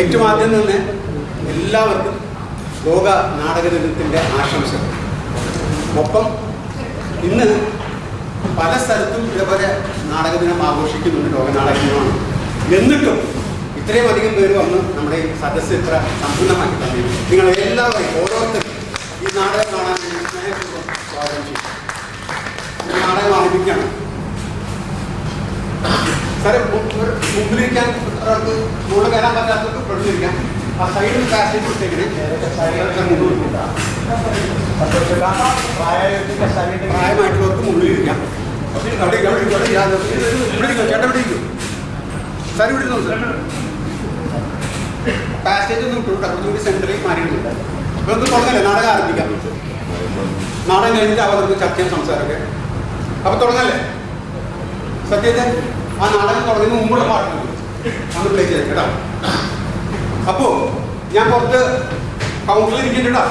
ഏറ്റവും ആദ്യം തന്നെ എല്ലാവർക്കും ലോക നാടക ദിനത്തിൻ്റെ ആശംസകൾ. ഒപ്പം ഇന്ന് പല സ്ഥലത്തും ഇതേപോലെ നാടക ദിനം ആഘോഷിക്കുന്നുണ്ട്, ലോക നാടക ദിനമാണ്. എന്നിട്ടും ഇത്രയും അധികം പേര് വന്ന് നമ്മുടെ ഈ സദസ്സ് ഇത്ര സമ്പൂർണ്ണമാക്കി തന്നിരുന്നു. നിങ്ങൾ എല്ലാവരെയും ഓരോരുത്തരും ഈ നാടകം കാണാൻ സ്നേഹപൂർവ്വം സ്വാഗതം ചെയ്യും. നാടകം ആരംഭിക്കുകയാണ്. സാറേ, മുമ്പിലിരിക്കാൻ ഒരാൾക്ക് മുകളിൽ കയറാൻ പറ്റാത്തവർക്ക് പെടുന്നിരിക്കാം. ആ സൈഡിൽ പാസേജ് കൊടുത്തേക്കണേ. പ്രായമായിട്ടുള്ളവർക്ക് മുമ്പിലിരിക്കാം. ചേട്ടൻ പിടിക്കും. സാർ വിടുന്നു. സാർ പാസേജ് ഒന്നും ഇട്ടു. കുറച്ചുകൂടി സെൻറ്ററിൽ മാറിയിട്ടുണ്ട്. ഇതൊന്നും തുടങ്ങല്ലേ, നാടകം ആരംഭിക്കാം. നാടകം കഴിഞ്ഞിട്ട് അവർക്ക് ചർച്ചയും സംസാരമൊക്കെ. അപ്പോൾ തുടങ്ങല്ലേ? സത്യത്തെ ആ നാടകം തുടങ്ങുന്നതിന് മുമ്പുള്ള പാട്ടുണ്ട് നമ്മൾ പ്ലേ ചെയ്ത് കേട്ടോ. അപ്പോൾ ഞാൻ പുറത്ത് കൗണ്ടറിൽ ഇരിക്കുന്നുണ്ടോ?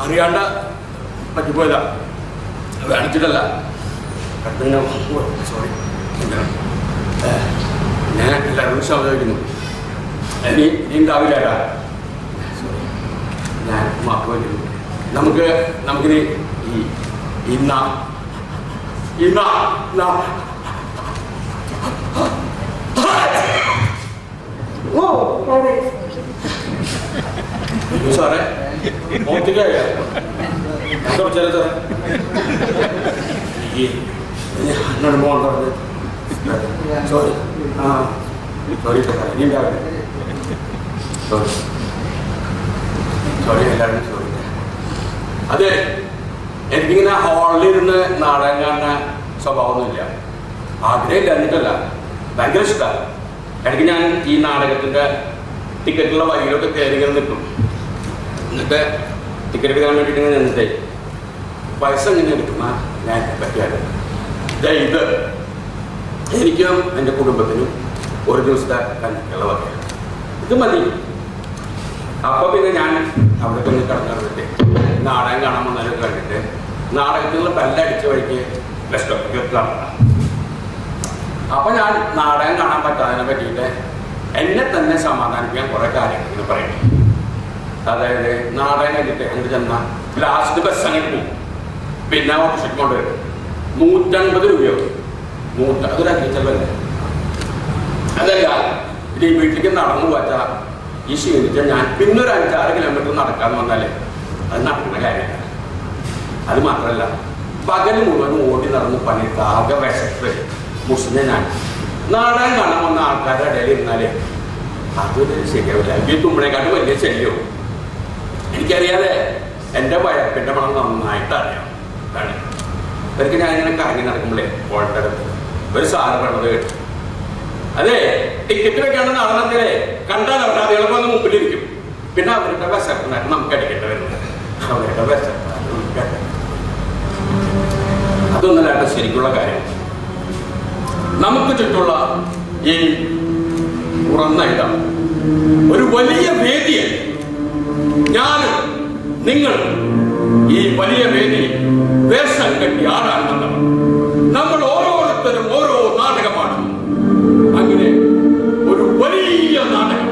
അറിയാണ്ട പറ്റിപ്പോയതാ, വേണിച്ചിട്ടല്ല. സോറി, ഞാൻ എല്ലാവരോടും ക്ഷമിക്കുന്നു. നീ ഉണ്ടാവില്ല. സോറി, ഞാൻ മാപ്പ് വയ്ക്കുന്നു. നമുക്കിനി സാറേ മോത്തിക്കായ എന്താ വെച്ചാൽ സാറേ എന്നോട് മോൻ പറഞ്ഞത് സോറി. സോറി സാറേ, ഇനി ഉണ്ടാവില്ല. സോറി എല്ലാവരും സോറി. അതെ, എനിക്കിങ്ങനെ ഹാളിലിരുന്ന് നാടകം കാണുന്ന സ്വഭാവമൊന്നുമില്ല. ആഗ്രഹമില്ല, എന്നിട്ടല്ല, ഭയങ്കര ഇഷ്ടമാണ്. ഇടയ്ക്ക് ഞാൻ ഈ നാടകത്തിൻ്റെ ടിക്കറ്റുള്ള വഴിയിലൊക്കെ കയറി ഇങ്ങനെ നിൽക്കും. എന്നിട്ട് ടിക്കറ്റ് എടുക്കാൻ വേണ്ടിയിട്ട് ഇങ്ങനെ നിന്നിട്ടേ പൈസ ഇങ്ങനെ എടുക്കുന്ന ഞാൻ പറ്റിയാൽ ഇത് എനിക്കും എൻ്റെ കുടുംബത്തിനും ഒരു ദിവസത്തെ കഞ്ഞിക്കുള്ള വകയാണ്. ഇത് മതി. അപ്പോൾ പിന്നെ ഞാൻ അവിടെ ഒന്ന് കിടന്നിട്ട് നാടകം കാണാൻ വന്നാലും കണ്ടിട്ട് നാടകത്തിലുള്ള ബെല്ലടിച്ച വഴിക്ക് ബസ് സ്റ്റോപ്പിൽ നടക്കണം. അപ്പോൾ ഞാൻ നാടകം കാണാൻ പറ്റാതിനെ പറ്റിയിട്ട് എന്നെ തന്നെ സമാധാനിപ്പിക്കാൻ കുറേ കാര്യങ്ങൾ ഇങ്ങനെ പറയണം. അതായത് നാടകം കഴിഞ്ഞിട്ട് അങ്ങോട്ട് ചെന്നാൽ ലാസ്റ്റ് ബസ് അങ്ങനെ പോകും. പിന്നെ ഓപ്പോസിറ്റ് കൊണ്ടുവരും 150 രൂപയോ അതൊരു അഗ്രിച്ചല്ലേ. അതല്ല, ഇത് ഈ വീട്ടിലേക്ക് നടന്നു പോച്ചാൽ ഈ ക്ഷീണിച്ചാൽ ഞാൻ പിന്നെ ഒരു 5-6 കിലോമീറ്റർ നടക്കാന്ന് വന്നാലേ അത് നടക്കുന്ന കാര്യമല്ല. അത് മാത്രമല്ല, പകൽ മുഴുവൻ ഓടി നടന്ന് പണിയെടുത്ത് ആകെ വിശപ്പ് മുസ്ലിം ഞാൻ നാടകം കാണാൻ വന്ന ആൾക്കാരുടെ ഇടയിൽ ഇരുന്നാലേ അതൊരു ശരിയാവില്ല. ഈ തുമ്പിനെക്കാട്ടും വലിയ ശല്യവും. എനിക്കറിയാതെ എൻ്റെ വയപ്പിൻ്റെ മണം നന്നായിട്ട് അറിയാം. അതാണ് ഇവർക്ക് ഞാൻ ഇങ്ങനെ കറങ്ങി നടക്കുമ്പോഴേ കോട്ടടുത്ത് ഒരു സാധനം വേണത് കേട്ടു. അതെ, ടിക്കറ്റ് വെക്കാണ്ട് നടന്നതിലേ കണ്ടാൽ അവർ അത് എളുപ്പം മുമ്പിലിരിക്കും. പിന്നെ അവരുടെ വിശപ്പിനായിട്ട് നമുക്ക് അടിക്കേണ്ടി വരുന്നത്. അവരുടെ വിശപ്പിനായിട്ട് അതൊന്നല്ലാത്ത ശരിക്കുള്ള കാര്യം. നമുക്ക് ചുറ്റുള്ള ഈ തുറന്ന ഇതാണ് ഒരു വലിയ വേദിയല്ല. ഞാനും നിങ്ങൾ ഈ വലിയ വേദി വേഷം കെട്ടി ആടാൻ വന്നവർ. നമ്മൾ ഓരോരുത്തരും ഓരോ നാടകമാണ്. അങ്ങനെ ഒരു വലിയ നാടകം,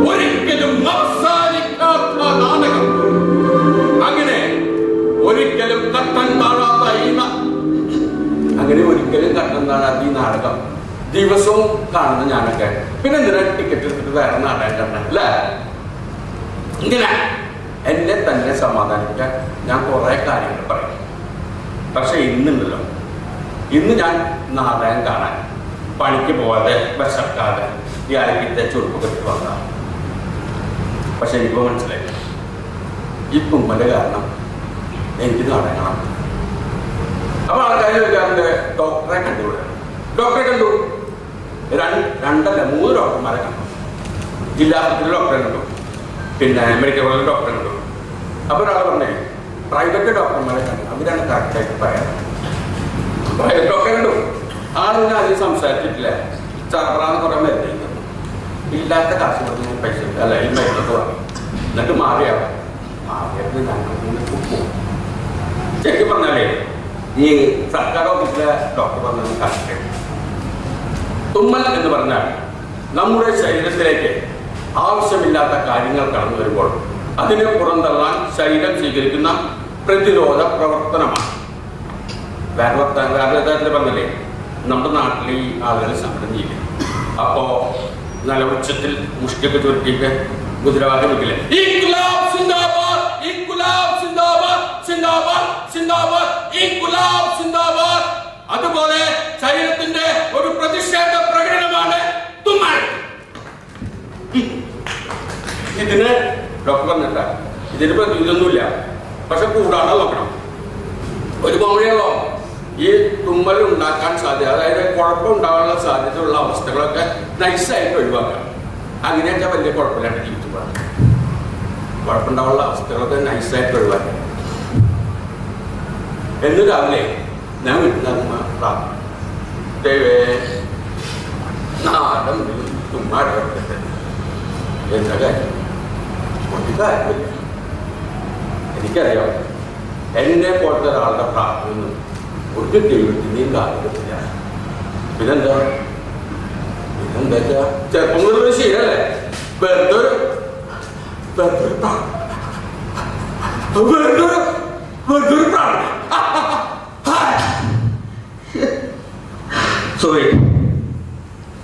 ഒരിക്കലും അവസാനിക്കാത്ത നാടകം, അങ്ങനെ ഒരിക്കലും കട്ടൻ താഴാത്ത ഈ നാടകം ദിവസവും കാണുന്ന ഞാനൊക്കെ പിന്നെ എന്തിനാ ടിക്കറ്റ് എടുത്തിട്ട് വേറെ നാടകം കണ്ടേ അല്ലേ? ഇങ്ങനെ എന്നെ തന്നെ സമാധാനിപ്പിക്കാൻ ഞാൻ കുറെ കാര്യങ്ങൾ പറയും. പക്ഷെ ഇന്നുണ്ടല്ലോ, ഇന്ന് ഞാൻ നാടകം കാണാൻ പണിക്ക് പോകാതെ വിശക്കാതെ ഈ അരക്കിത്തെ ചുരുപ്പ് കെട്ടി വന്നതാണ്. പക്ഷെ എനിക്ക് മനസ്സിലായി, ഈ തുമ്മല് കാരണം എനിക്ക് നാടകം കാണാം. അപ്പൊ ആൾക്കാർ ചോദിക്കാറുണ്ട്, ഡോക്ടറെ കണ്ടുകൂടെ? ഡോക്ടറെ കണ്ടു, രണ്ടല്ല 3 ഡോക്ടർമാരെ കണ്ടു. ജില്ലാ ആശുപത്രിയിൽ ഡോക്ടറെ കണ്ടു, പിന്നെ മെഡിക്കൽ കോളേജിൽ ഡോക്ടറെ കണ്ടു. അപ്പൊ ഒരാൾ പറഞ്ഞേ, പ്രൈവറ്റ് ഡോക്ടർമാരെ കണ്ടു. അവരാണ് കറക്റ്റായിട്ട് പറയാം. പ്രൈവറ്റ് ഡോക്ടറെ കണ്ടു, ആളിനെ അധികം സംസാരിച്ചിട്ടില്ല. ചറപ്പറാന്ന് കുറെ മരുന്ന് ഇല്ലാത്ത കാശ് കൊടുത്ത് പൈസ അല്ല ഈ മരുന്നൊക്കെ വാങ്ങി. എന്നിട്ട് മാറിയാവും. മാറിയപ്പോൾ ഞങ്ങൾ പോകും. ശരിക്കും പറഞ്ഞാലേ ഈ സർക്കാർ ഓഫീസിലെ ഡോക്ടർ പറഞ്ഞത് കറക്റ്റ്. തുമ്മൽ എന്ന് പറഞ്ഞാൽ നമ്മുടെ ശരീരത്തിലേക്ക് ആവശ്യമില്ലാത്ത കാര്യങ്ങൾ കടന്നു വരുമ്പോൾ അതിനെ പുറന്തള്ളാൻ ശരീരം സ്വീകരിക്കുന്ന പ്രതിരോധ പ്രവർത്തനമാണ്. വേറെ പറഞ്ഞില്ലേ, നമ്മുടെ നാട്ടിൽ ഈ ആളുകൾ സമരം ചെയ്യില്ല. അപ്പോ നല്ല ഉച്ചത്തിൽ മുഷ്ടിയൊക്കെ ചുരുട്ടിയിട്ട് മുദ്രാവാക്യം വെക്കില്ലേ, ഇൻക്ലാബ് സിന്ദാബാദ്, ഇൻക്ലാബ് സിന്ദാബാദ്, സിന്ദാബാദ് സിന്ദാബാദ്, ഇൻക്ലാബ് സിന്ദാബാദ്. അതുപോലെ ശരീരത്തിന്റെ ഒരു പ്രതിഷേധ പ്രകടനമാണ് തുമ്മൽ. ഇതിന് ഡോക്ടർ പറഞ്ഞിട്ട ഇതിന് ഇതൊന്നുമില്ല. പക്ഷെ കൂടാതെ നോക്കണം. ഒരു കോമഡിയുള്ളോ ഈ തുമ്മൽ ഉണ്ടാക്കാൻ സാധ്യത, അതായത് കുഴപ്പമുണ്ടാകാനുള്ള സാധ്യതയുള്ള അവസ്ഥകളൊക്കെ നൈസായിട്ട് ഒഴിവാക്കാം. അങ്ങനെയൊക്കെ വലിയ കുഴപ്പമില്ലാണ്ട് ജീവിച്ചു പോകാം. കുഴപ്പമുണ്ടാകാനുള്ള അവസ്ഥകളൊക്കെ നൈസായിട്ട് ഒഴിവാക്കാം. എന്ന് രാവിലെ ഞാൻ വീട്ടിൽ നിന്ന് നാടൻ തുമ്മാടത്തെ എന്താ കാര്യം? ഒരു കാര്യമില്ല. എനിക്കറിയാം, എന്നെ പോലത്തെ ഒരാളുടെ പ്രാർത്ഥന ഒരു ദൈവത്തിൻ്റെയും കാര്യത്തില്ല. പിന്നെന്താ വെച്ചാ ചെറുപ്പം മുതലൊരു ശീലല്ലേ, വെറുതെ സോറി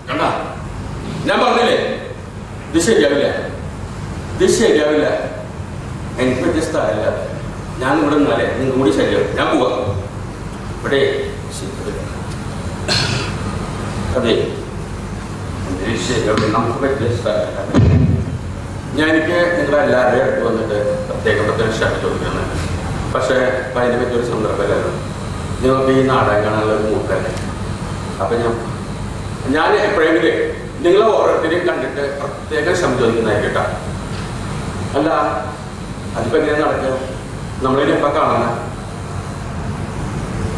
കണ്ട, ഞാൻ പറഞ്ഞില്ലേ ഇത് ശരിയാവില്ല, ഇത് ശരിയാവില്ല. എനിക്ക് പറ്റിയ സ്ഥലമല്ല. ഞാൻ ഇവിടെ നിന്നാലേ നിങ്ങൾക്ക് കൂടി ശരിയാവും. ഞാൻ പോവാ. ഇവിടെ അതെ ശരിയാവില്ല, നമുക്ക് പറ്റിയ സ്ഥലമല്ല. എനിക്ക് നിങ്ങളെല്ലാവരുടെയും അടുത്ത് വന്നിട്ട് പ്രത്യേകം ക്ഷമ ചോദിക്കുന്നുണ്ട്. പക്ഷേ അതിനെ പറ്റിയൊരു സന്ദർഭമല്ലല്ലോ. നിങ്ങൾക്ക് ഈ നാടകം കാണാനുള്ള ഒരു മൂക്കല്ലേ. അപ്പം ഞാൻ എപ്പോഴെങ്കിലും നിങ്ങളെ ഓരോരുത്തരെയും കണ്ടിട്ട് പ്രത്യേകം ക്ഷമ ചോദിക്കുന്നതായിരിക്കട്ടാ. അല്ല അതിപ്പോൾ എങ്ങനെ നടക്കുക? നമ്മളിതിനെപ്പം കാണാനാ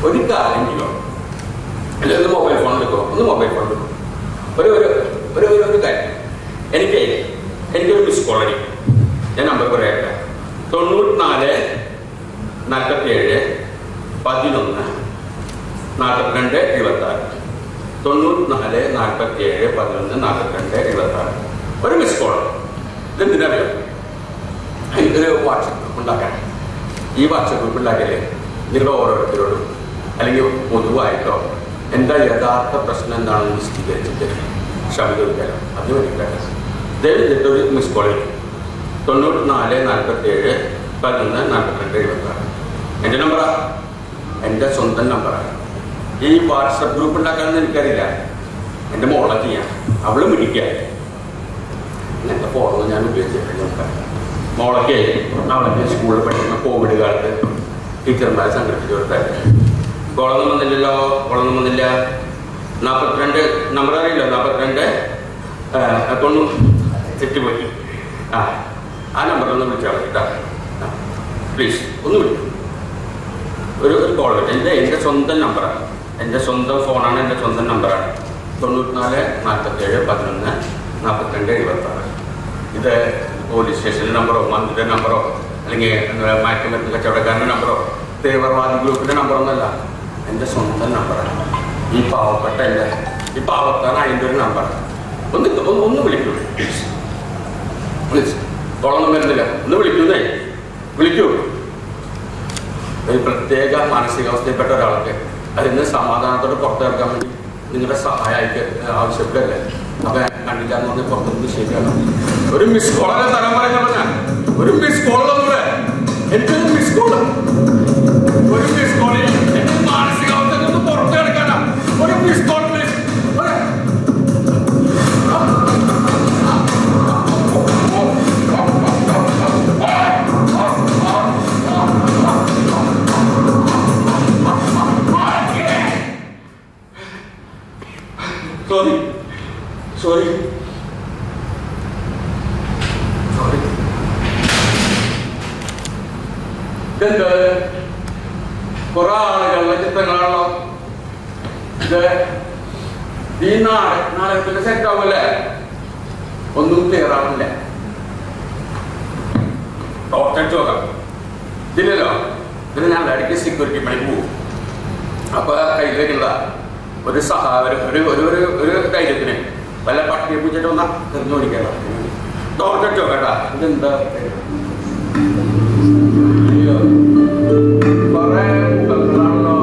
ഒരു കാര്യം ചെയ്യോ, അല്ലെ ഒന്ന് മൊബൈൽ ഫോൺ എടുക്കോ, ഒന്ന് മൊബൈൽ ഫോൺ എടുക്കും. ഒരു കാര്യം, എനിക്കൊരു മിസ് കോൾ അടിക്കും. ഞാൻ നമ്പർ പറയട്ടെ, 94 47 11 42 76. 94 47 11 42 76. ഒരു മിസ് കോൾ. ഇതെന്തിനറിയോ? എനിക്കൊരു വാട്സപ്പ് ഗ്രൂപ്പ് ഉണ്ടാക്കാൻ. ഈ വാട്സപ്പ് ഗ്രൂപ്പ് ഉണ്ടാക്കിയാലേ നിങ്ങൾ ഓരോരുത്തരോടും അല്ലെങ്കിൽ പൊതുവായിട്ടോ എന്താ യഥാർത്ഥ പ്രശ്നം എന്താണെന്ന് വിശദീകരിച്ചിട്ട് ക്ഷമ ചോദിക്കാലോ. അതിന് വേണ്ടിയിട്ടാണ് ദയവിട്ടൊരു മിസ് കോൾ ചെയ്യും. 94 47 11 42 76. എൻ്റെ നമ്പറാണ്, എൻ്റെ സ്വന്തം നമ്പറാണ്. ഈ വാട്സപ്പ് ഗ്രൂപ്പ് ഉണ്ടാക്കാമെന്ന് എനിക്കറിയില്ല. എൻ്റെ മോളെ ചെയ്യാം, അവള് മിടിക്കാൻ ഇങ്ങനത്തെ ഫോണൊന്നും ഞാൻ ഉപയോഗിച്ചിട്ടില്ല. മോളൊക്കെ അവൻ്റെ സ്കൂളിൽ പഠിക്കുന്ന കോവിഡ് കാലത്ത് ടീച്ചർമാരെ സംഘടിപ്പിച്ചു കൊടുത്തായിരുന്നു. കോളൊന്നും വന്നില്ലല്ലോ, കോളൊന്നും വന്നില്ല. 42 നമ്പർ അറിയില്ല, 42 90 തെറ്റുപോയി. ആ നമ്പറിലൊന്ന് വിളിച്ചാൽ മതി കേട്ടോ. പ്ലീസ് ഒന്ന് വിളിക്കും. ഒരു കോൾ വരും. എൻ്റെ സ്വന്തം നമ്പറാണ്, എൻ്റെ സ്വന്തം ഫോണാണ്, എൻ്റെ സ്വന്തം നമ്പറാണ്. 94 47 11 42 76. ഇത് പോലീസ് സ്റ്റേഷൻ്റെ നമ്പറോ മന്ത്രിയുടെ നമ്പറോ അല്ലെങ്കിൽ മയക്കുമരുന്ന് കച്ചവടക്കാരൻ്റെ നമ്പറോ തീവ്രവാദി ഗ്രൂപ്പിൻ്റെ നമ്പറൊന്നുമല്ല, എൻ്റെ സ്വന്തം നമ്പറാണ്. ഈ പാവപ്പെട്ട ഈ പാവത്താണ് അതിൻ്റെ ഒരു നമ്പറാണ്. ഒന്ന് വിളിക്കൂ പ്ലീസ്. കോളൊന്നും വരുന്നില്ല, ഒന്ന് വിളിക്കുന്നേ, വിളിക്കൂ. ഒരു പ്രത്യേക മാനസികാവസ്ഥയിൽപ്പെട്ട ഒരാൾക്ക് അതിന് സമാധാനത്തോടെ പുറത്തിറക്കാൻ വേണ്ടി നിങ്ങളുടെ സഹായം ആവശ്യപ്പെടല്ലേ. അപ്പം കണ്ടില്ല എന്ന് പറഞ്ഞാൽ പുറത്തുനിന്ന് ശരിയാണ്. ഒരു മിസ് കോളെ തരാൻ പറയുന്നത് ഞാൻ ഒരു മിസ് കോളൊന്നുകൂടെ എനിക്കൊരു മിസ് കോള്, ഒരു മിസ് കോളിൽ എനിക്ക് മാനസികാവസ്ഥയിൽ നിന്ന് പുറത്ത് കിടക്കാനാ. ഒരു മിസ് കോൾ പ്ലീസ്. സോറി ഇതെന്ത് കുറെ ആളുകളുടെ ചിത്രങ്ങളാണല്ലോ ഇത്. ഈ നാടകത്തിന്റെ സെറ്റ് ആവുമല്ലേ, ഒന്നും ക്ലിയർ ആവില്ല. ടോട്ടൽ ചോദ്യം ഇതില്ലല്ലോ. ഇതിന് ഞാൻ ഇടയ്ക്ക് സെക്യൂരിറ്റി പണിക്ക് പോകും. അപ്പൊ കയ്യിലേക്കുള്ള ഒരു ഒരു ധൈര്യത്തിന് വല്ല പട്ടിയെ പൂച്ചിട്ട് വന്നാൽ തെറിഞ്ഞു പിടിക്കണം. ടോട്ടൽ ചോക്കട്ടാ ഇതെന്താ കുറെ മുഖങ്ങളാണല്ലോ.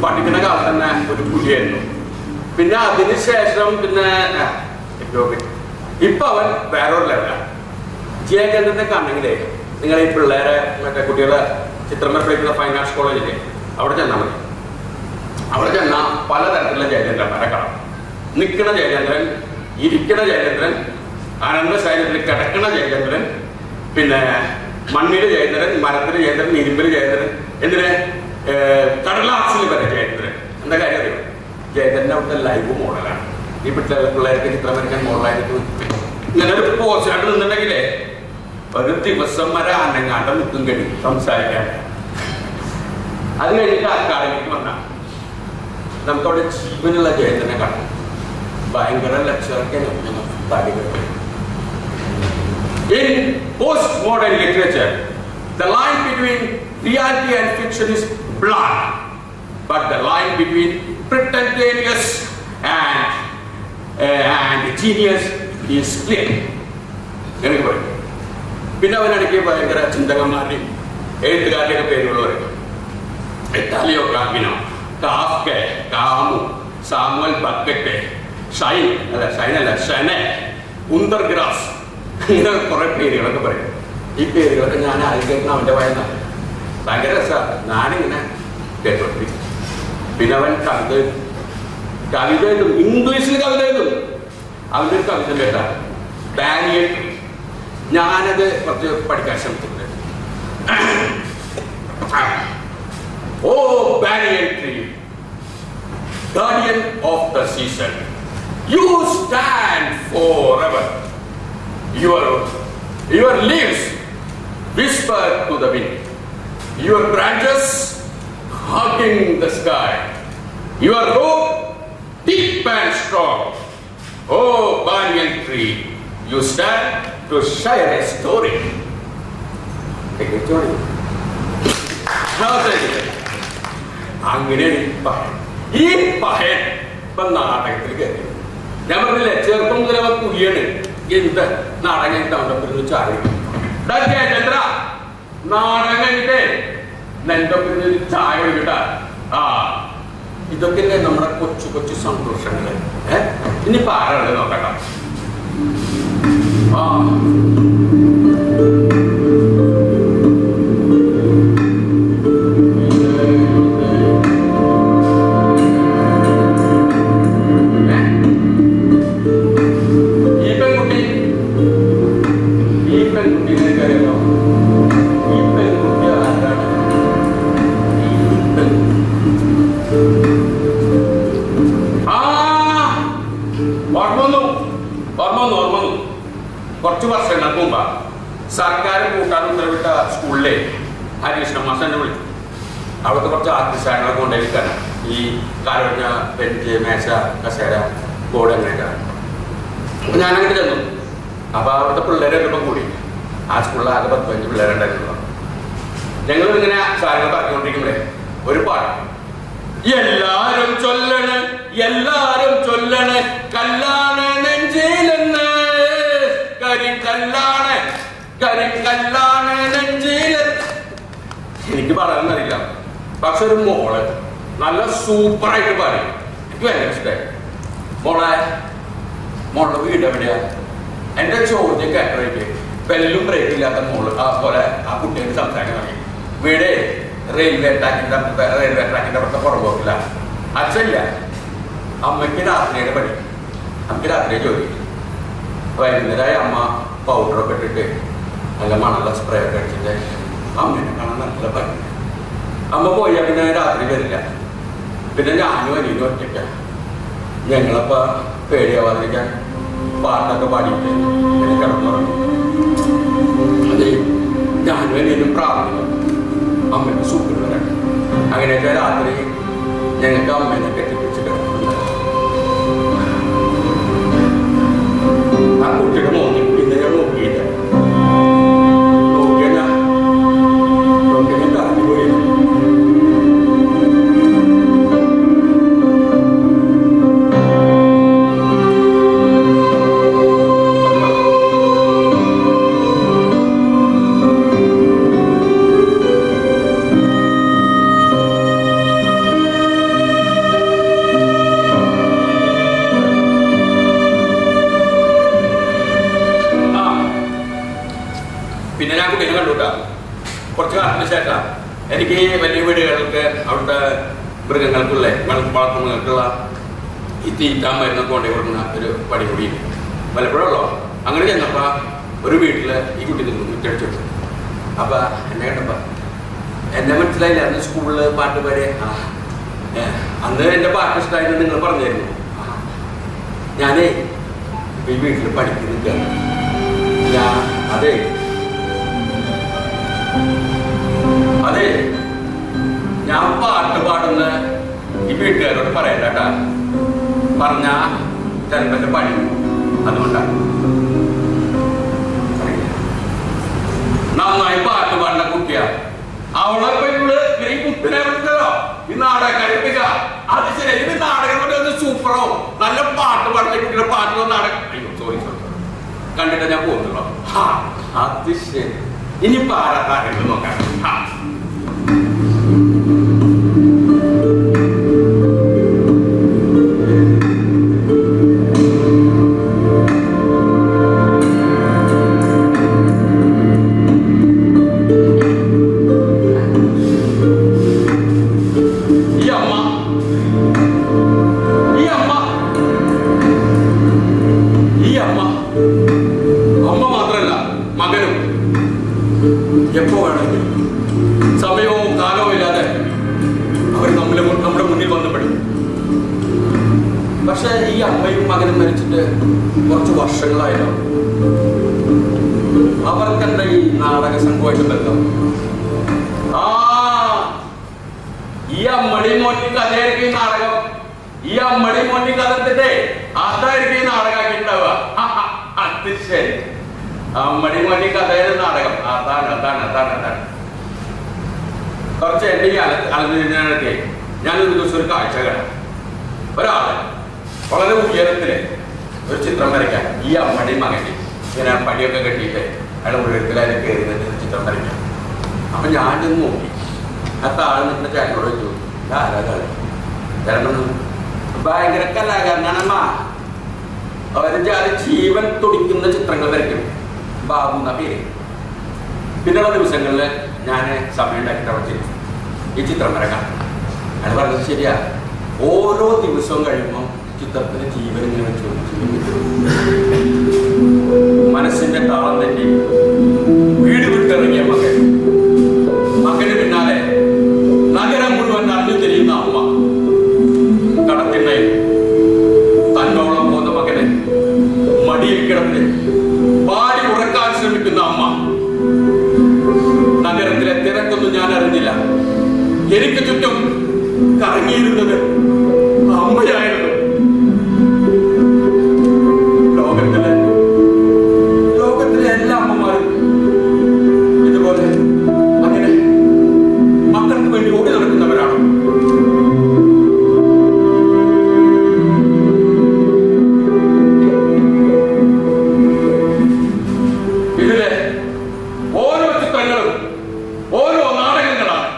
പഠിക്കുന്ന കാലത്ത് തന്നെ ഒരു പുലിയായിരുന്നു. പിന്നെ അതിനുശേഷം പിന്നെ ഇപ്പൊ അവൻ വേറൊരു ലെവലാണ്. ജയചന്ദ്രനെ കാണണമെങ്കിലേ നിങ്ങൾ ഈ പിള്ളേരെ മറ്റേ കുട്ടികളെ ചിത്രം പഠിക്കുന്ന ഫൈൻ ആർട്സ് കോളേജിലെ അവിടെ ചെന്നാൽ മതി. അവിടെ ചെന്നാൽ പലതരത്തിലുള്ള ജയചന്ദ്രന്മാരെ കാണാം. നിൽക്കുന്ന ജയചന്ദ്രൻ, ഇരിക്കുന്ന ജയചന്ദ്രൻ, ആനന്ദശൈലത്തിൽ കിടക്കുന്ന ജയചന്ദ്രൻ, പിന്നെ മണ്ണില് ജയചന്ദ്രൻ, മരത്തിന് ജയചന്ദ്രൻ, ഇരുമ്പില് ജയചന്ദ്രൻ, എന്തിന് കടലാസിൽ വരെ ജയചന്ദ്രൻ. എന്താ കാര്യം അറിയാം? ജയചന്ദ്രൻ അവിടുത്തെ ലൈവ് മോഡലാണ്. ഈ പിള്ളേർക്ക് ചിത്രം വരയ്ക്കാൻ മോഡലായിട്ട് ഇങ്ങനെ ഒരു പോസ്റ്റായിട്ട് നിന്നുണ്ടെങ്കിലേ ഒരു ദിവസം വരെ അനങ്ങാണ്ട് മുത്തും കടി സംസാരിക്കാൻ. അത് കഴിഞ്ഞിട്ട് അക്കാദമിക്ക് വന്നാൽ നമുക്കവിടെ ജീവനുള്ള ജയചന്ദ്രനെ കാണാം. ഭയങ്കര ലക്ഷ്യമൊക്കെ താടികൾ. In postmodern literature, the line between reality and fiction is blurred, but the line between pretentious and genius is clear. എനിക്ക് പറയും. പിന്നെ അവനിടയ്ക്ക് ഭയങ്കര ചിന്തകന്മാരുടെയും എഴുത്തുകാരുടെയൊക്കെ പേരുകൾ പറയും. ഇറ്റാലിയോ കാൽവിനോ, കാഫ്കെ, കാമു, സാമുവൽ ബക്കറ്റ്, ഷെനെ, ഉണ്ടർഗ്രാസ്, ഇങ്ങനെ കുറെ പേരുകളൊക്കെ പറയും. ഈ പേരുകളൊക്കെ ഞാൻ ആയിരിക്കും അവൻ്റെ വായന ഭയങ്കര രസമാണ്. ഞാനിങ്ങനെ കേട്ടോണ്ടിരിക്കും. പിന്നെ അവൻ കവിത എഴുതും, ഇംഗ്ലീഷിൽ കവിത എഴുതും. അവൻ്റെ ഒരു കവിത കേട്ടാ ബാനിയൽ ട്രീ. ഞാനത് കുറച്ച് പഠിക്കാൻ ശ്രമിച്ചിട്ടുണ്ട്. ഓ ബാനിയൽ tree, guardian of the season, you stand forever. Your leaves whisper to the wind, your branches hugging the sky, your root deep and strong. Oh banyan tree, you stand to share a story. Take a story. അങ്ങനെ ഈ പഹയൻ ഇപ്പൊ നാടകത്തിൽ കയറി. ഞാൻ പറഞ്ഞില്ലേ ചെറുപ്പം മുതൽ അവൻ പുലിയാണ്. എന്ത് നാടകം കഴിഞ്ഞിട്ട് അവൻ്റെ ചാടി ചന്ദ്ര നാടകം കഴിഞ്ഞിട്ട് എൻ്റെ ഒപ്പം ഒരു ചായ കുടിക്കട്ടാ. ആ ഇതൊക്കെയല്ലേ നമ്മുടെ കൊച്ചു കൊച്ചു സന്തോഷങ്ങള്. ഇനിയിപ്പോ ആരാണ് നോക്കട്ടെ. ആ കുറച്ച് വർഷങ്ങൾക്ക് മുമ്പാ സർക്കാർ കൂട്ടാൻ ഉത്തരവിട്ട സ്കൂളിലെ ഹരികൃഷ്ണ മാസ്റ്റർ എന്നെ വിളിച്ചു. അവിടുത്തെ കുറച്ച് ആർട്ടിസ്റ്റാണെ കൊണ്ടുപോയിരിക്കാണ് ഈ കാലൊഴിഞ്ഞ ബെഞ്ച്, മേശ, കസേര, ബോർഡ് അങ്ങനെയൊക്കെ. അപ്പം ഞാനങ്ങനെ ചെന്നു. അപ്പോൾ അവിടുത്തെ പിള്ളേരെല്ലാം കൂടി ആ സ്കൂളിൽ ആകെ 10-15 പിള്ളേരുണ്ടായിരുന്നു. ഞങ്ങൾ ഇങ്ങനെ കാര്യങ്ങൾ പറഞ്ഞുകൊണ്ടിരിക്കുമ്പോഴേ ഒരു പാട്ട്, എല്ലാരും ചൊല്ലണ് എല്ലാരും ചൊല്ലണ് കല്ലാണ് നെഞ്ചിലെന്ന്, കരിങ്കല്ലാണ് കരിങ്കല്ലാണ് നെഞ്ചിലെന്ന്. എനിക്ക് പറയാനറിയില്ല, പക്ഷെ ഒരു മോള് നല്ല സൂപ്പറായിട്ട് പറയും. എനിക്ക് ഭയങ്കര ഇഷ്ടമായി. മോളുടെ വീട് എവിടെയാ? എൻ്റെ ചോദ്യം കേട്ടോയ്ക്ക് ബെല്ലും ബ്രേക്ക് ഇല്ലാത്ത മോള് പോലെ ആ കുട്ടിയോട് സംസാരിക്കാൻ തുടങ്ങി. വീട് റെയിൽവേ ട്രാക്കിന്റെ അപ്പുറത്തെ പുറമ്പോക്കില്ല. അച്ഛനില്ല, അമ്മയ്ക്ക് രാത്രിയുടെ പണി, അമ്മയ്ക്ക് രാത്രിയെ ജോലി. വൈകുന്നേരമായി അമ്മ പൗഡറൊക്കെ ഇട്ടിട്ട് നല്ല മണല സ്പ്രേ ഒക്കെ അടിച്ചിട്ട് അമ്മേനെ കാണാൻ നല്ല പണി. അമ്മ പോയാൽ പിന്നെ രാത്രി വരില്ല. പിന്നെ ഞാനും അനിയനും ഒറ്റയ്ക്ക. ഞങ്ങളപ്പോൾ പേടിയാവാതിരിക്കാൻ പാട്ടൊക്കെ പാടിയിട്ട് പിന്നെ കിടന്നുറങ്ങും. അതെ, ഞാനും അനിയനും പ്രാർത്ഥിക്കും അമ്മയ്ക്ക് സൂപ്പർ വരാൻ. അങ്ങനെയൊക്കെ രാത്രി ഞങ്ങൾക്ക് അമ്മേനെ കെട്ടിപ്പിടിച്ചിട്ട് ആ കുട്ടിയുടെ നോക്കി. പിന്നെ ഞാൻ നോക്കിയില്ല. നോക്കിയാൽ ഞാൻ കറങ്ങി പോയി. പിന്നെ ഞാൻ കുട്ടീനെ കണ്ടുകൂട്ടാ. കുറച്ച് കാലത്തിന് ശേഷം എനിക്ക് വലിയ വീടുകൾക്ക് അവിടുത്തെ മൃഗങ്ങൾക്കുള്ള വളർത്തുമൃഗങ്ങൾക്കുള്ള ഈ തീറ്റാൻ മരുന്നൊക്കെ കൊണ്ടു കൊടുക്കുന്ന ഒരു പടി കൂടി പലപ്പോഴുള്ളോ. അങ്ങനെ ചെന്നപ്പോൾ ഒരു വീട്ടിൽ ഈ കുട്ടി നിന്ന് മുറ്റടിച്ചു. അപ്പം എന്നെ കണ്ടപ്പോൾ എന്നെ മനസ്സിലായില്ല. അന്ന് സ്കൂളിൽ പാട്ട് പാടി. അന്ന് എൻ്റെ പാട്ട് ഇഷ്ടമായിരുന്നു നിങ്ങൾ പറഞ്ഞായിരുന്നു. ഞാനേ ഈ വീട്ടിൽ പഠിക്കുന്നില്ല. അതെ ഞാൻ പാട്ട് പാടുന്ന ഈ വീട്ടുകാരോട് പറയണ്ടാ. പറഞ്ഞ ചിലപ്പോ പണി. അതുകൊണ്ടാണ് നന്നായി പാട്ട് പാടുന്ന കുട്ടിയാ. അവളെ ഈ കുട്ടിനെ വിളിച്ചോ ഈ നാടകം കഴിപ്പിക്ക. അത് ശരി, ഇത് നാടകം കൊണ്ട് സൂപ്പറോ നല്ല പാട്ട് പാടുന്ന കുട്ടിയുടെ പാട്ടുള്ള നാടകം. അയ്യോ സോറി കണ്ടിട്ട് ഞാൻ പോകുന്നുള്ളൂ. അത് ശരി, ഇനിയിപ്പോ ആരാ കാര്യങ്ങൾ നോക്കാം. എപ്പോ വേണമെങ്കിലും സമയവും കാലവും ഇല്ലാതെ അവർ നമ്മുടെ മുന്നിൽ വന്നപ്പെടും. പക്ഷെ ഈ അമ്മയും മകനും മരിച്ചിട്ട് കുറച്ച് വർഷങ്ങളായല്ലോ. അവർക്കെന്താ ഈ നാടക സംഘമായിട്ട് ബന്ധം? ഈ അമ്മടി മോറ്റി കഥയായിരിക്കും ഈ നാടകം. ഈ അമ്മടി മോറ്റി കഥ എടുത്തിട്ടേ അതായിരിക്കും ഈ നാടകമാക്കിയിട്ടുണ്ടാവുക. അത് ശരി, അമ്മടി മോറ്റി കഥയുടെ നാടകം. അതാണ് കുറച്ച് എൻ്റെ ഈ അലഞ്ഞിരിക്കെ ഞാനൊരു ദിവസം ഒരു കാഴ്ച കാണാം. ഒരാള് വളരെ ഉയരത്തില് ഒരു ചിത്രം വരയ്ക്കാൻ ഈ അമ്മടി മകന് ഇങ്ങനെ പടിയൊക്കെ കെട്ടിയിട്ട് അയാൾ ഉയരത്തിൽ അതിൽ കയറി ചിത്രം വരയ്ക്കാം. അപ്പൊ ഞാൻ ചെന്ന് നോക്കി. ആ താഴെ നിൽക്കുന്ന ചേട്ടനോട് ചോദിച്ചു, ആരാ കളി? ചേട്ടൻ ഭയങ്കര കലാകാരനാണമ്മ. അവര് ജീവൻ തുടിക്കുന്ന ചിത്രങ്ങൾ വരയ്ക്കും. ബാബു എന്ന പേര്. പിന്നെയുള്ള ദിവസങ്ങളിൽ ഞാൻ സമയം ഉണ്ടാക്കിയിട്ട് അവിടെ ചെയ്യും ഈ ചിത്രം വരക്കാം. അയാൾ പറഞ്ഞത് ശരിയാ. ഓരോ ദിവസവും കഴിയുമ്പോൾ ചിത്രത്തിന് ജീവൻ ഇങ്ങനെ വെച്ചു മനസ്സിന്റെ താളം തെറ്റി വീട് വിട്ടിറങ്ങിയ മകന് പിന്നാലെ നഗരം മുഴുവൻ അറിഞ്ഞു തിരിയുന്ന അമ്മ. കടത്തിണ്ണയിൽ തന്നോളം പോകുന്ന മകനെ മടിയിൽ കിടന്ന് പാടി ഉറക്കാൻ ശ്രമിക്കുന്ന അമ്മ. നഗരത്തിലെ തിരക്കൊന്നും ഞാൻ അറിഞ്ഞില്ല. എനിക്ക് ചുറ്റും കറങ്ങിയിരുന്നത് അമ്മയായിരുന്നു. ലോകത്തിലെ എല്ലാ അമ്മമാരും ഇതുപോലെ അങ്ങനെ മക്കൾക്ക് വേണ്ടി ഓടി നടക്കുന്നവരാണ്. ഇതിലെ ഓരോ ചിത്രങ്ങളും ഓരോ നാടകങ്ങളാണ്.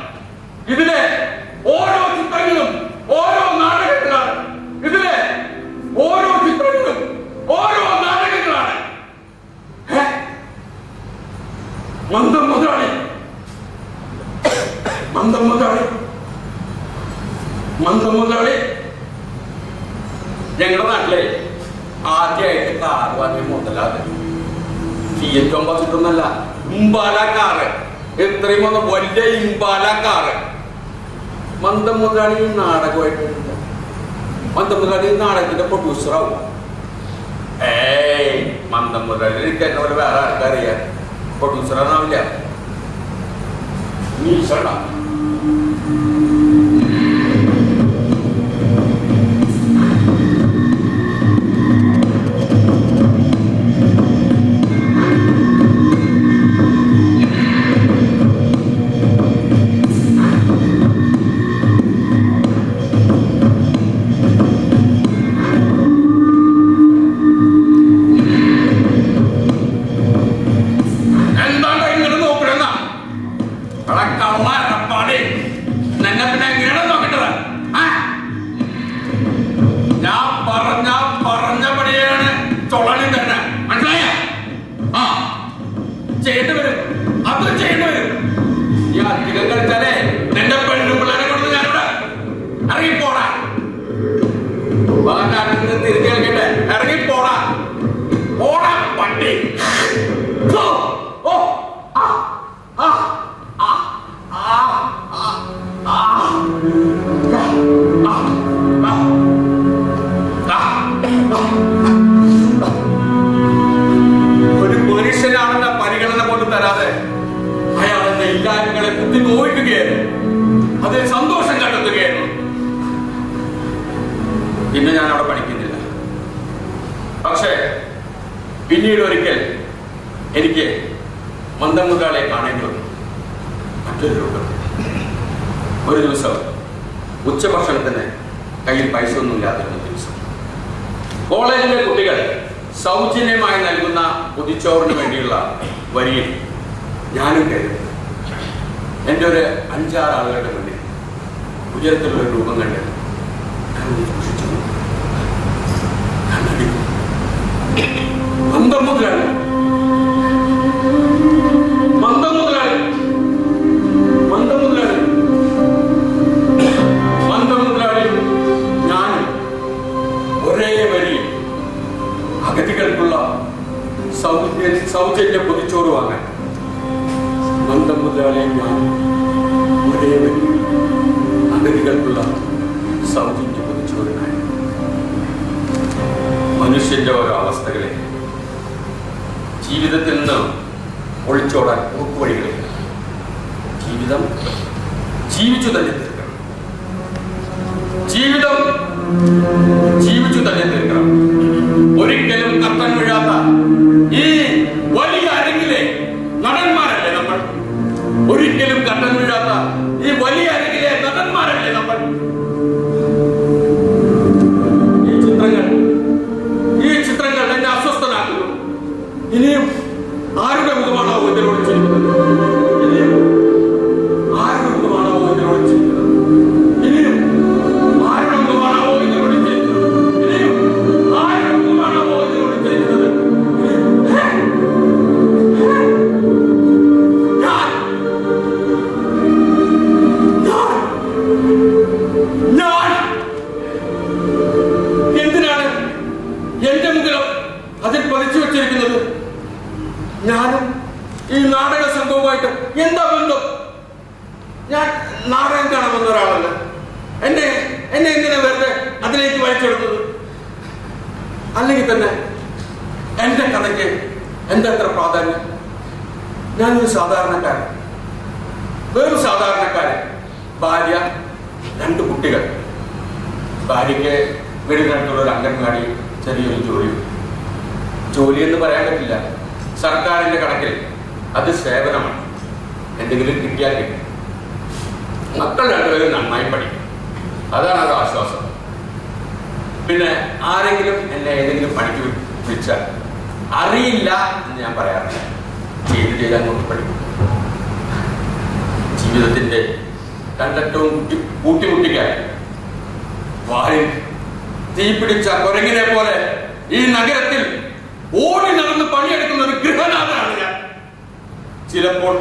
ഇതിലെ ഓരോ ചിത്രങ്ങളും ഓരോ നാടകങ്ങളാണ്. ഇതിലെ ഓരോ ചിത്രങ്ങളും ഓരോ നാടകങ്ങളാണ്. മന്ദം മുതലാളി മന്ദം മുതലാളി മന്ദം മുതലാളി ഞങ്ങളുടെ നാട്ടിലെ ആദ്യമായിട്ട് കാർ വാങ്ങിയ മുതലാതെ ഫിയറ്റ് കോമ്പസിറ്റൊന്നല്ല, ഇമ്പാല കാറ്. എത്രയും വന്ന വലിയ ഇമ്പാല കാറ്. മന്ദം മുതലാളി നാടകമായിട്ടുണ്ട്. മന്ദം മുതലാളി നാടകത്തിന്റെ പ്രൊഡ്യൂസറാവും. മന്ദം മുതലാളി എനിക്ക് എന്നെ പോലെ വേറെ ആൾക്കറിയാം. പ്രൊഡ്യൂസറാണാവില്ല. മീശണ്ട ഒരു മനുഷ്യനാണെന്ന പരിഗണന പോലും തരാതെ അയാൾ എന്നെ ഇല്ലായ്മകളെ കുത്തി നോവിക്കുകയായിരുന്നു. അതിൽ സന്തോഷം കണ്ടെത്തുകയായിരുന്നു. പിന്നെ ഞാൻ അവിടെ പഠിക്കുന്നില്ല. പക്ഷേ പിന്നീട് ഒരിക്കൽ എനിക്ക് മന്ദം മുതലാളിയെ കാണേണ്ടി വന്നു. മറ്റൊരു രൂപം. ഒരു ദിവസം ഉച്ചഭക്ഷണത്തിന് കയ്യിൽ പൈസ ഒന്നും ഇല്ലാതിരുന്ന ദിവസം കോളേജിലെ കുട്ടികൾ സൗജന്യമായി നൽകുന്ന പൊതിച്ചോറിന് വേണ്ടിയുള്ള വരിയിൽ ഞാനും കയറി. എൻ്റെ ഒരു 5-6 ആളുകളുടെ മുന്നിൽ ഉയരത്തിലുള്ള ഒരു രൂപം കണ്ട് മന്ദം മുതലാളി മന്ദം മുതലാളി മന്ദം മുതലാളി മന്ദം മുതലാളി ഞാനും ഒരേ വരിയിൽ അഗതികൾക്കുള്ള സൗജന്യ പൊതിച്ചോറ് വാങ്ങാൻ. മന്ദം മുതലാളിയെ ഞാനും ഒരേ വരിയിൽ അഗതികൾക്കുള്ള സൗജന്യ പൊതിച്ചോറിനായി. മനുഷ്യന്റെ ഓരോ അവസ്ഥകളെ ജീവിതത്തിൽ നിന്ന് ഒളിച്ചോടാൻ വഴികളില്ല. ജീവിതം ജീവിച്ചു തന്നെ തീർക്കണം. ജീവിതം ജീവിച്ചു തന്നെ തീർക്കണം. ഒരിക്കലും കത്തൻ വീഴാത്ത ഈ വലിയ അരങ്ങിലെ നടന്മാരല്ലേ നമ്മൾ? ഒരിക്കലും കത്തൻ വീഴാത്ത ഈ വലിയ അരങ്ങിലെ നടന്മാരല്ലേ നമ്മൾ? ഈ ചിത്രങ്ങൾ എന്നെ അസ്വസ്ഥനാക്കുന്നു. ഇനിയും ആരുടെ മുഖമാണോ ഇതിൽ ഒളിച്ചിരിക്കുന്നത്? ഇനിയും ആരുടെ മുഖമാണോ നാടകം കാണാൻ വന്ന ഒരാളല്ല. എന്നെ എന്തിനാ വെറുതെ അതിലേക്ക് വലിച്ചെടുത്തത്? അല്ലെങ്കിൽ തന്നെ എന്റെ കഥയ്ക്ക് എന്താ എത്ര പ്രാധാന്യം? ഞാനൊരു സാധാരണക്കാരൻ, വെറും സാധാരണക്കാരൻ. ഭാര്യ, 2 കുട്ടികൾ. ഭാര്യയ്ക്ക് വീടിനടുത്തുള്ള ഒരു അംഗൻവാടി ചെറിയൊരു ജോലി എന്ന് പറയാൻ പറ്റില്ല. സർക്കാരിന്റെ കണക്കിൽ അത് സേവനമാണ്. എന്തെങ്കിലും കിട്ടിയാൽ കിട്ടും. മക്കൾ 2 പേരും നന്നായി പഠിക്കും. അതാണ് ഒരു ആശ്വാസം. പിന്നെ ആരെങ്കിലും എന്നെ ഏതെങ്കിലും പണിക്ക് വിളിച്ചാൽ അറിയില്ല എന്ന് ഞാൻ പറയാറില്ല. ചെയ്ത് അങ്ങോട്ട് പഠിക്കും. ജീവിതത്തിന്റെ രണ്ടറ്റവും കൂട്ടിമുട്ടിക്കാൻ വാരിൽ തീപിടിച്ച കുരങ്ങിനെ പോലെ ഈ നഗരത്തിൽ ഓടി നടന്ന് പണിയെടുക്കുന്ന ഒരു ഗൃഹനാഥനാണ് ഞാൻ. ചിലപ്പോൾ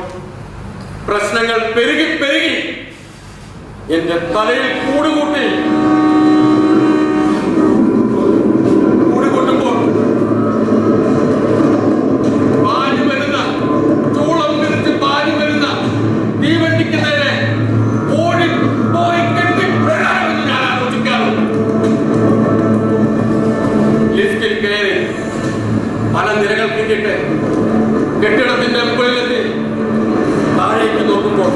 പ്രശ്നങ്ങൾ പെരുകി എന്റെ തലയിൽ കൂടുകൂട്ടുമ്പോൾ പാഞ്ഞു വരുന്ന ചൂളം വിരിച്ച് പാഞ്ഞു വരുന്ന തീവണ്ടിക്ക് നേരെ ഓടിപ്പോയി കെട്ടിപ്പെടാമെന്ന് ഞാൻ ആലോചിക്കാറുണ്ട്. ലിഫ്റ്റിൽ കയറി പല നിരകൾ കിട്ടിയിട്ട് കെട്ടിടത്തിന്റെ മുകളിലെത്തി താഴേക്ക് നോക്കുമ്പോൾ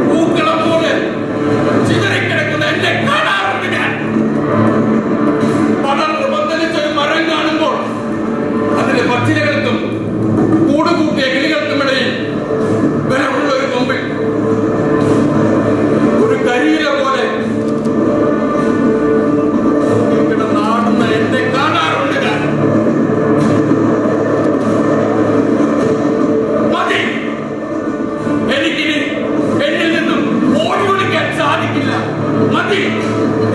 പൂക്കളം പോലെ ചിതറിക്കിടക്കുന്ന എന്നെ കാണാറുണ്ട് ഞാൻ. പടർന്ന് പന്തലിച്ച ഒരു മരം കാണുമ്പോൾ അതിലെ പക്ഷികൾക്കും കൂടുകൂട്ടിയ കിളികൾക്കുമിടയിൽ ബലമുള്ള ഒരു കൊമ്പിൽ ഒരു കരിയില പോലെ നാടുന്ന എന്നെ കാണാറുണ്ട് ഞാൻ. മതി, എനിക്കിനി എന്നിൽ നിന്നും ഓടി ഒളിക്കാൻ സാധിക്കില്ല. മതി,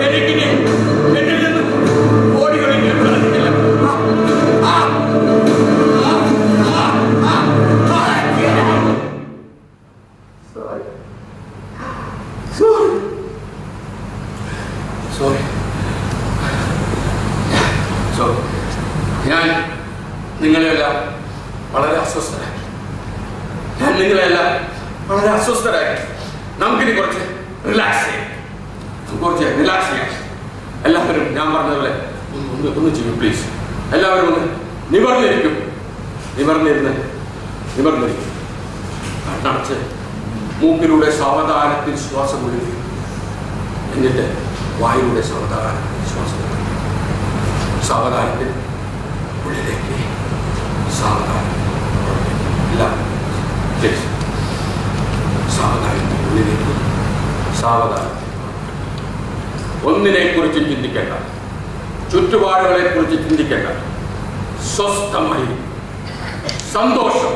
എനിക്കിനി എന്നിൽ നിന്നും ഓടി ഒളിക്കാൻ സാധിക്കില്ല. ഞാൻ നിങ്ങളെല്ലാം വളരെ അസ്വസ്ഥരായി. നമുക്കിനി കുറച്ച് റിലാക്സ് ചെയ്യാം. എല്ലാവരും ഞാൻ പറഞ്ഞതുപോലെ ഒന്ന് ചെയ്യും പ്ലീസ്. എല്ലാവരും ഒന്ന് നിവർന്നിരിക്കും. കണ്ണടച്ച് മൂക്കിലൂടെ സാവധാനത്തിൽ ശ്വാസം വിടുക. എന്നിട്ട് വായുവിലൂടെ സാവധാനത്തിൽ ശ്വാസം വിടുക. സാവധാനത്തിൽ ഉള്ളിലേക്ക്, സാവധാനത്തിൽ സാവധാനത്തിൽ ഉള്ളിലേക്ക്, സാവധാനത്തിൽ. ഒന്നിനെ കുറിച്ചും ചിന്തിക്കേണ്ട, ചുറ്റുപാടുകളെ കുറിച്ച് ചിന്തിക്കേണ്ട. സ്വസ്ഥമായി സന്തോഷം,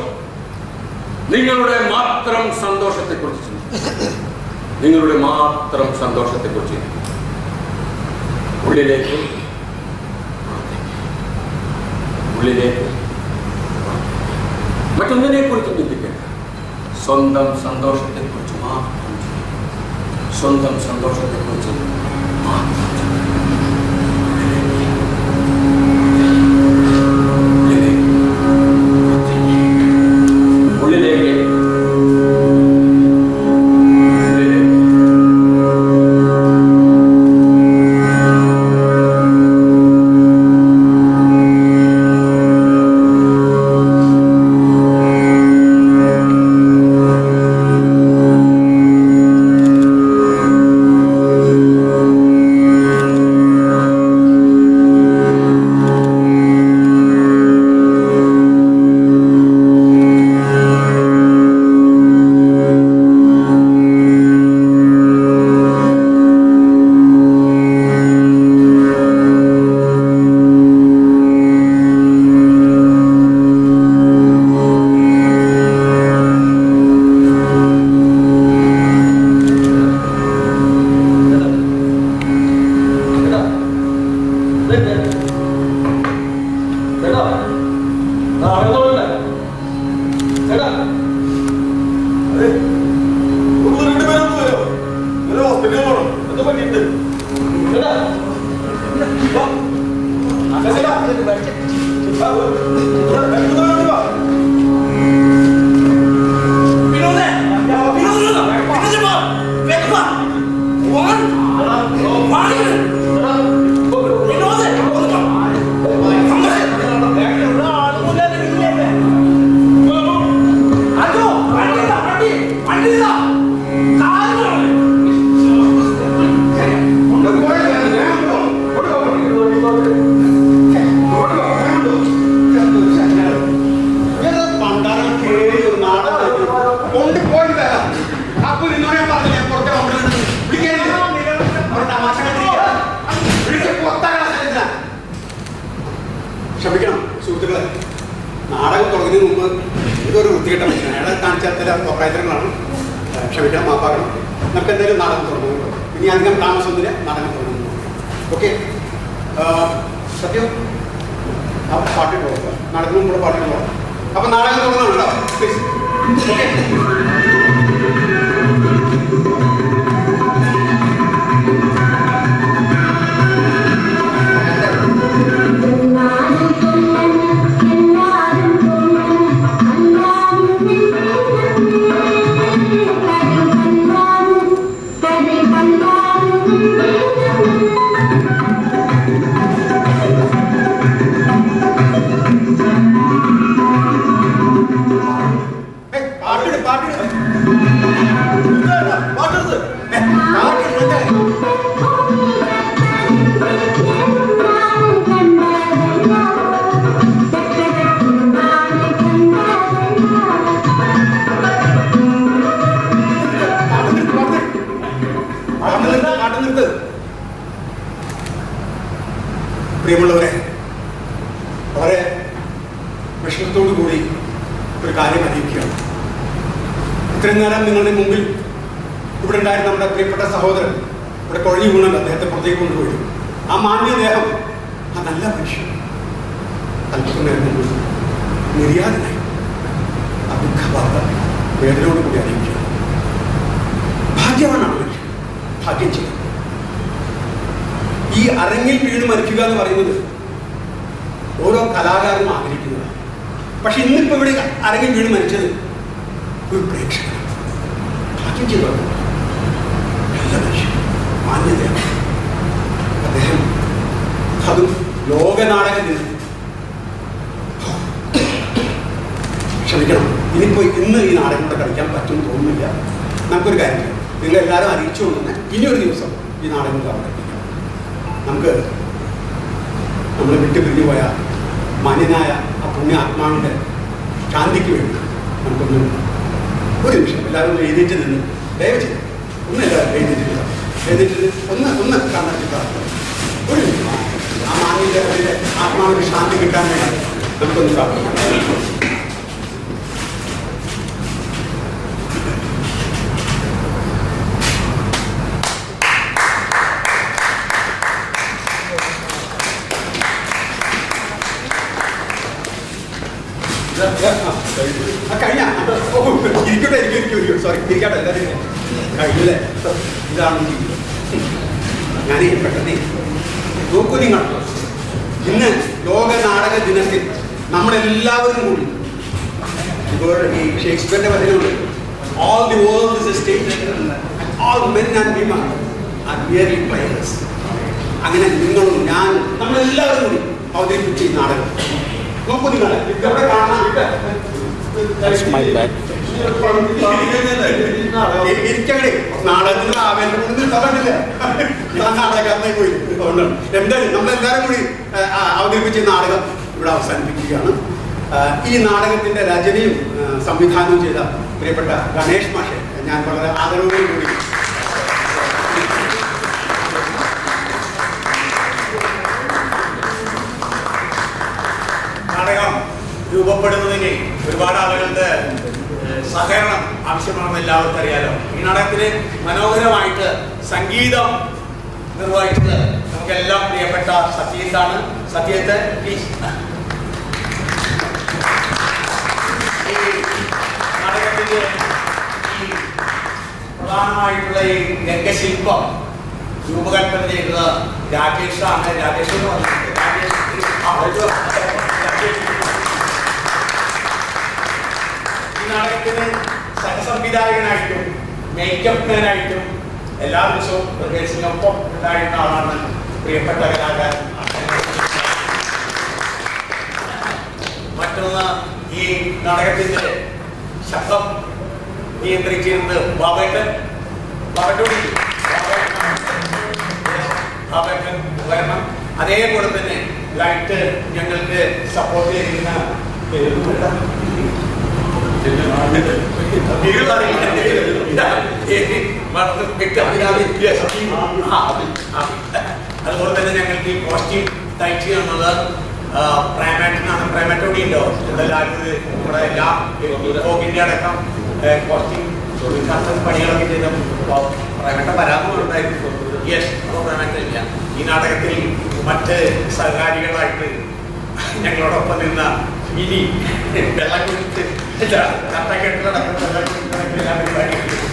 നിങ്ങളുടെ മാത്രം സന്തോഷത്തെക്കുറിച്ച് ചിന്തിക്കുക. ഉള്ളിലേക്ക്, മറ്റൊന്നിനെ കുറിച്ച് ചിന്തിക്കേണ്ട. സ്വന്തം സന്തോഷത്തെക്കുറിച്ച് മാത്രം ക്ഷമിക്കണം സുഹൃത്തുക്കളെ, നാടകം തുടങ്ങുന്നതിന് മുമ്പ് ഇതൊരു വൃത്തികെട്ട മനുഷ്യനാണ്. അയാളെ കാണിച്ചാൽ ചില അഭിപ്രായങ്ങളാണ്. ക്ഷമിക്കണം, മാപ്പാക്കണം. നമുക്ക് എന്തായാലും നാടകം തുടങ്ങുന്നു. ഇനി അധികം താമസമൊന്നുമില്ല, നാടകം തുടങ്ങുന്നു. ഓക്കെ, സത്യം ആ പാട്ടിട്ട് പോകാം. നാടകത്തിന് മുമ്പ് പാട്ടിട്ട് പോകാം. അപ്പം നാടകം തുടങ്ങുന്നുണ്ടോ? പ്ലീസ്. ഓക്കെ. പ്രിയമുള്ളവരെ, വളരെ വിഷമത്തോടു കൂടി ഒരു കാര്യം അറിയിക്കുകയാണ്. ഇത്രയും നേരം നിങ്ങളുടെ മുമ്പിൽ ഇവിടെ ഉണ്ടായിരുന്ന നമ്മുടെ പ്രിയപ്പെട്ട സഹോദരൻ ഇവിടെ കുഴഞ്ഞു വീണല്ലോ. അദ്ദേഹത്തെ പുറത്തേക്ക് കൊണ്ടുപോയി. ആ മാന്യദേഹം, ആ നല്ല മനുഷ്യൻ അല്പനേരം നിര്യാതനായി. ആ ദുഃഖവാർത്ത വേദനയോട് കൂടി അറിയിക്കുക. ഭാഗ്യവാനാണ് മനുഷ്യൻ, ഭാഗ്യം ചെയ്യും. ഈ അരങ്ങിൽ വീണ് മരിക്കുക എന്ന് പറയുന്നത് ഓരോ കലാകാരനും ആഗ്രഹിക്കുന്നതാണ്. പക്ഷെ ഇന്നിപ്പോ ഇവിടെ അരങ്ങിൽ വീണ് മരിച്ചത് ഒരു പ്രേക്ഷകൻ. ഭാഗ്യം ചെയ്തു. നല്ല മനുഷ്യൻ, മാന്യതയാണ് അദ്ദേഹം. അതും ലോകനാടക ദിനം. ക്ഷമിക്കണം, ഇന്ന് ഈ നാടകം കൂടെ കളിക്കാൻ പറ്റുമെന്ന് തോന്നുന്നില്ല. നമുക്കൊരു കാര്യം, നിങ്ങളെല്ലാവരും അറിയിച്ചുകൊണ്ട് തന്നെ ഇനിയൊരു ദിവസം ഈ നാടകം കാണാൻ നമുക്ക് നമ്മൾ വിട്ടു പിരിഞ്ഞു പോയ മാന്യനായ ആ പുണ്യ ആത്മാവിൻ്റെ ശാന്തിക്ക് വേണ്ടി നമുക്കൊന്ന് ഒരു നിമിഷം എല്ലാവരും എഴുന്നേറ്റ് നിന്ന് ദയവ് ചെയ്ത് എല്ലാവരും എഴുന്നേറ്റ് ഒന്ന് കണ്ണടച്ചിട്ട് ഒരു നിമിഷം ആ മാന്യൻ്റെ ആത്മാവിന് ശാന്തി കിട്ടാൻ വേണ്ടി നമുക്കൊന്ന് പ്രാർത്ഥിക്കാം. കഴിഞ്ഞ ഇരിക്കട്ടെ, സോറി, ഇരിക്കട്ടെ, എല്ലാവരും കഴിഞ്ഞല്ലേ? ഇതാണ് ഞാൻ പെട്ടെന്ന് നോക്കൂ. നിങ്ങൾ ഇന്ന് ലോക നാടക ദിനത്തിൽ നമ്മളെല്ലാവരും കൂടി ഇപ്പോൾ ഈ ഷേക്സ്പിയറിന്റെ വചനമുണ്ട്, all the world is a stage and all men and women are merely players. അങ്ങനെ നിങ്ങളും ഞാനും നമ്മളെല്ലാവരും കൂടി അവതരിപ്പിച്ച ഈ നാടകം നോക്കൂ. നിങ്ങൾ ഇവിടെ കാണാൻ ഇരിക്കണേ, നാടകത്തിന് ആവേശം കൊണ്ടൊന്നും തന്നില്ല. നാടകത്തിനെ പോയി എന്തായാലും നമ്മളെല്ലാവരും കൂടി അവതരിപ്പിച്ച നാടകം ഇവിടെ അവസാനിപ്പിക്കുകയാണ്. ഈ നാടകത്തിന്റെ രചനയും സംവിധാനവും ചെയ്ത പ്രിയപ്പെട്ട ഗണേഷ് മാഷെ ഞാൻ വളരെ ആദരവോടുകൂടി നാടകം രൂപപ്പെടുന്നതിന് ഒരുപാട് ആളുകളുടെ സഹകരണം ആവശ്യമാണെന്ന് എല്ലാവർക്കും അറിയാലോ. ഈ നാടകത്തിന് മനോഹരമായിട്ട് സംഗീതം നിർവഹിച്ചത് നമുക്കെല്ലാം പ്രിയപ്പെട്ട സത്യത്താണ്. സത്യത്തെ പ്ലീസ്. ഈ നാടകത്തിന്റെ ഈ പ്രധാനമായിട്ടുള്ള ഈ രംഗശില്പം രൂപകൽപ്പന ചെയ്തത് രാജേഷാണ്. രാജേഷ് എന്ന് പറഞ്ഞിട്ടുണ്ട്. ഈ നാടകത്തിന് സഹസംവിധായകനായിട്ടും മേക്കപ്പ് മാനായിട്ടും എല്ലാ ദിവസവും റിഹേഴ്സലിനൊപ്പം ഉണ്ടായിരുന്ന ആളാണ് പ്രിയപ്പെട്ട കലാകാരൻ. മറ്റൊന്ന്, ഈ നാടകത്തിന്റെ ശബ്ദം നിയന്ത്രിച്ചിരുന്നത് ബാബേട്ടൻ വരണം. അതേപോലെ തന്നെ ലൈറ്റ് ഞങ്ങൾക്ക് സപ്പോർട്ട് ചെയ്യുന്ന അതുപോലെ തന്നെ ഞങ്ങൾക്ക് ഈ കോസ്റ്റ്യൂം ടൈറ്റ് ചെയ്യാനുള്ളത് പ്രൈമാറ്റിനാണ്. പ്രൈമാറ്റോടി ഉണ്ടോ എല്ലാവരും നമ്മുടെ എല്ലാ ഫോക്കിൻ്റെ അടക്കം കോസ്റ്റ്യൂം പണികളൊക്കെ ചെയ്ത പ്രൈമാറ്റ പരാമർശമുണ്ടായിരുന്നു. യെസ്, അപ്പോൾ പ്രൈമാറ്റ ഇല്ല. ഈ നാടകത്തിൽ മറ്റ് സഹകാരികളായിട്ട് ഞങ്ങളോടൊപ്പം നിന്ന ഇനി വെള്ളം കുടിച്ച് കട്ടക്കെട്ടിലടക്കം വെള്ളം കുടിച്ച് എല്ലാ പരിപാടികളും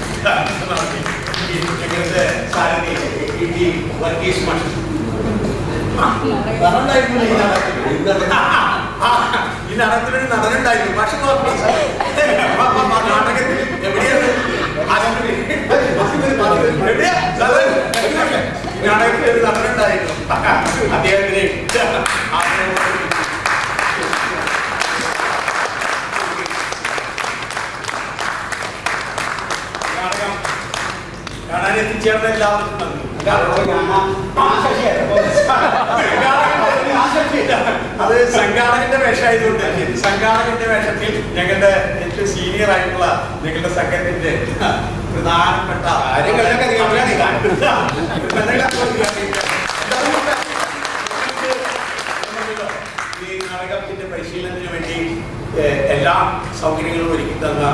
ഞങ്ങളുടെ സാരഥി ഈ വർഗീസ് മഷ് ഈ നാടകത്തിലൊരു നടനുണ്ടായിരുന്നു. പക്ഷെ നാടകത്തിൽ എവിടെയാണ് ഈ നാടകത്തിൽ ഒരു നടനുണ്ടായിരുന്നു. അദ്ദേഹത്തിന് നാടകം കാണാൻ എത്തിച്ചേർന്ന എല്ലാവർക്കും നന്ദി. അത് സംഘാടകന്റെ വേഷമായതുകൊണ്ട് സംഘാടകന്റെ വേഷത്തിൽ ഞങ്ങളുടെ ഏറ്റവും സീനിയർ ആയിട്ടുള്ള ഞങ്ങളുടെ സംഘത്തിന്റെ പ്രധാനപ്പെട്ട ഈ നാടകത്തിന്റെ പരിശീലനത്തിന് വേണ്ടി എല്ലാ സൗകര്യങ്ങളും ഒരുക്കി തന്ന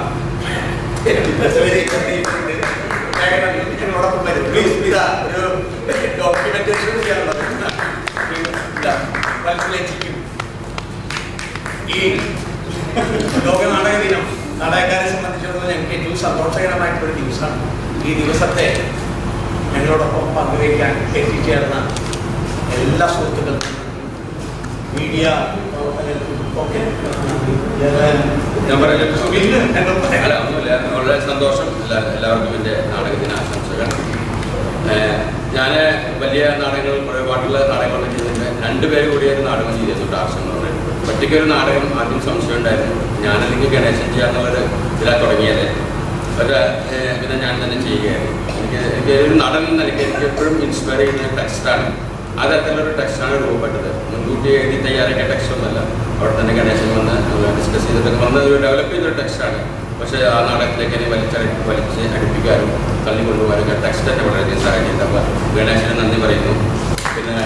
ഞങ്ങളോടൊപ്പം വരും. പ്ലീസ് ഇതാ ഒരു ഡോക്യുമെന്റേഷൻ ചെയ്യാനുള്ളത് മനസ്സിലേക്കും. ഈ ലോക നാടക ദിനം നാടകക്കാരെ സംബന്ധിച്ചിടത്തോളം ഞങ്ങൾക്ക് ഏറ്റവും സന്തോഷകരമായിട്ടുള്ള ദിവസമാണ്. ഈ ദിവസത്തെ ഞങ്ങളോടൊപ്പം പങ്കുവയ്ക്കാൻ എത്തിച്ചേർന്ന എല്ലാ സുഹൃത്തുക്കൾക്കും മീഡിയ ഒക്കെ വളരെ സന്തോഷം. എല്ലാവർക്കും എൻ്റെ നാടകത്തിന് ആശംസകൾ. ഞാൻ വലിയ നാടകങ്ങൾ ഒരുപാടുള്ള നാടകങ്ങളൊക്കെ ചെയ്തിട്ടുണ്ട്. 2 പേര് കൂടിയൊരു നാടകം ചെയ്തിട്ടുണ്ട്. ആശം എന്ന് പറയുന്നത് ഒറ്റയ്ക്കൊരു നാടകം ആദ്യം സംശയം ഉണ്ടായിരുന്നു. ഞാനല്ലെങ്കിൽ ഗണേശൻ ചെയ്യാന്നുള്ളൊരു ഇതിലാണ് തുടങ്ങിയത്. പിന്നെ ഞാൻ തന്നെ ചെയ്യുകയായിരുന്നു. എനിക്ക് ഒരു നടൻ നിലയ്ക്ക് എനിക്ക് എപ്പോഴും ഇൻസ്പയർ ചെയ്യുന്ന ടെക്സ്റ്റാണ്. ആ തരത്തിലൊരു ടെക്സ്റ്റാണ് രൂപപ്പെട്ടത്. മുൻകൂട്ടി എഴുതി തയ്യാറാക്കിയ ടെക്സ്റ്റൊന്നുമല്ല. അവിടെ തന്നെ ഗണേശൻ വന്ന് ഡിസ്കസ് ചെയ്തിട്ടൊക്കെ വന്ന് ഒരു ഡെവലപ്പ് ചെയ്തൊരു ടെക്സ്റ്റാണ്. പക്ഷേ ആ നാടകത്തിലേക്ക് എന്നെ വലിച്ച് അടുപ്പിക്കാനും തള്ളിക്കൊണ്ടുപോകാനും ടെക്സ്റ്റ് തന്നെ വളരെയധികം സഹായിച്ചിട്ടുണ്ട്. അപ്പോൾ ഗണേശന് നന്ദി പറയുന്നു. പിന്നെ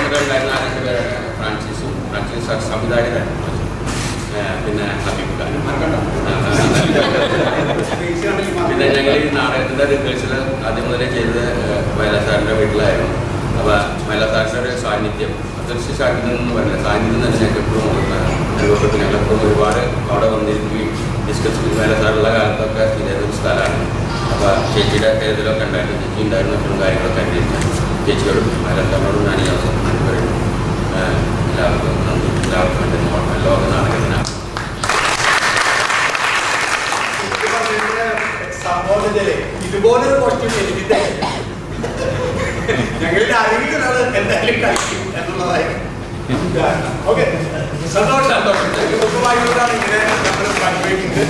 ഉണ്ടായിരുന്ന 2 പേരാണ് ഫ്രാൻസിസ് സംവിധായകരാണ്. പിന്നെ ഹബീബ് ഖാനും പിന്നെ ഞങ്ങൾ ഈ നാടകത്തിൻ്റെ റിഹേഴ്സൽ ആദ്യം മുതലേ ചെയ്തത് വയലാർ സാറിൻ്റെ വീട്ടിലായിരുന്നു. അപ്പോൾ വയലാർ സാറിൻ്റെ ഒരു സാന്നിധ്യം, അദൃശ്യ സാന്നിധ്യം എന്ന് പറയുന്നത് സാന്നിധ്യം തന്നെ ഞങ്ങൾക്ക് എപ്പോഴും അനുഭവപ്പെട്ടു. ഞങ്ങളെപ്പോഴും ഒരുപാട് അവിടെ വന്നിരിക്കുകയും ഡിസ്കസ് ചെയ്ത് വയലാർ സാറുള്ള കാലത്തൊക്കെ ഇതേതൊരു സ്ഥലമാണ്. അപ്പോൾ ചേച്ചിയുടെ ഏതിലൊക്കെ ഉണ്ടായിരുന്നു. ചേച്ചി ഉണ്ടായിരുന്ന എപ്പോഴും കാര്യങ്ങളൊക്കെ അന്വേഷിച്ചു. ചേച്ചിയോടും വയലാർ സാറിനോടും ഞാൻ ഈ അവസരം നന്ദി പറയുന്നു. എല്ലാവർക്കും നന്ദി. എല്ലാവർക്കും എൻ്റെ ലോക നാടകത്തിനാണ്. സംഭവത്തിലെ ഇതുപോലൊരു ക്വസ്റ്റ്യൻ എഴുതിയിട്ട് ഞങ്ങളുടെ അറിവിലാണ് എന്തായാലും കളിക്കും എന്നുള്ളതായിരുന്നു. ഓക്കെ, സന്തോഷം. ഇങ്ങനെ നമ്മൾ പങ്കുവയ്ക്കുന്നത്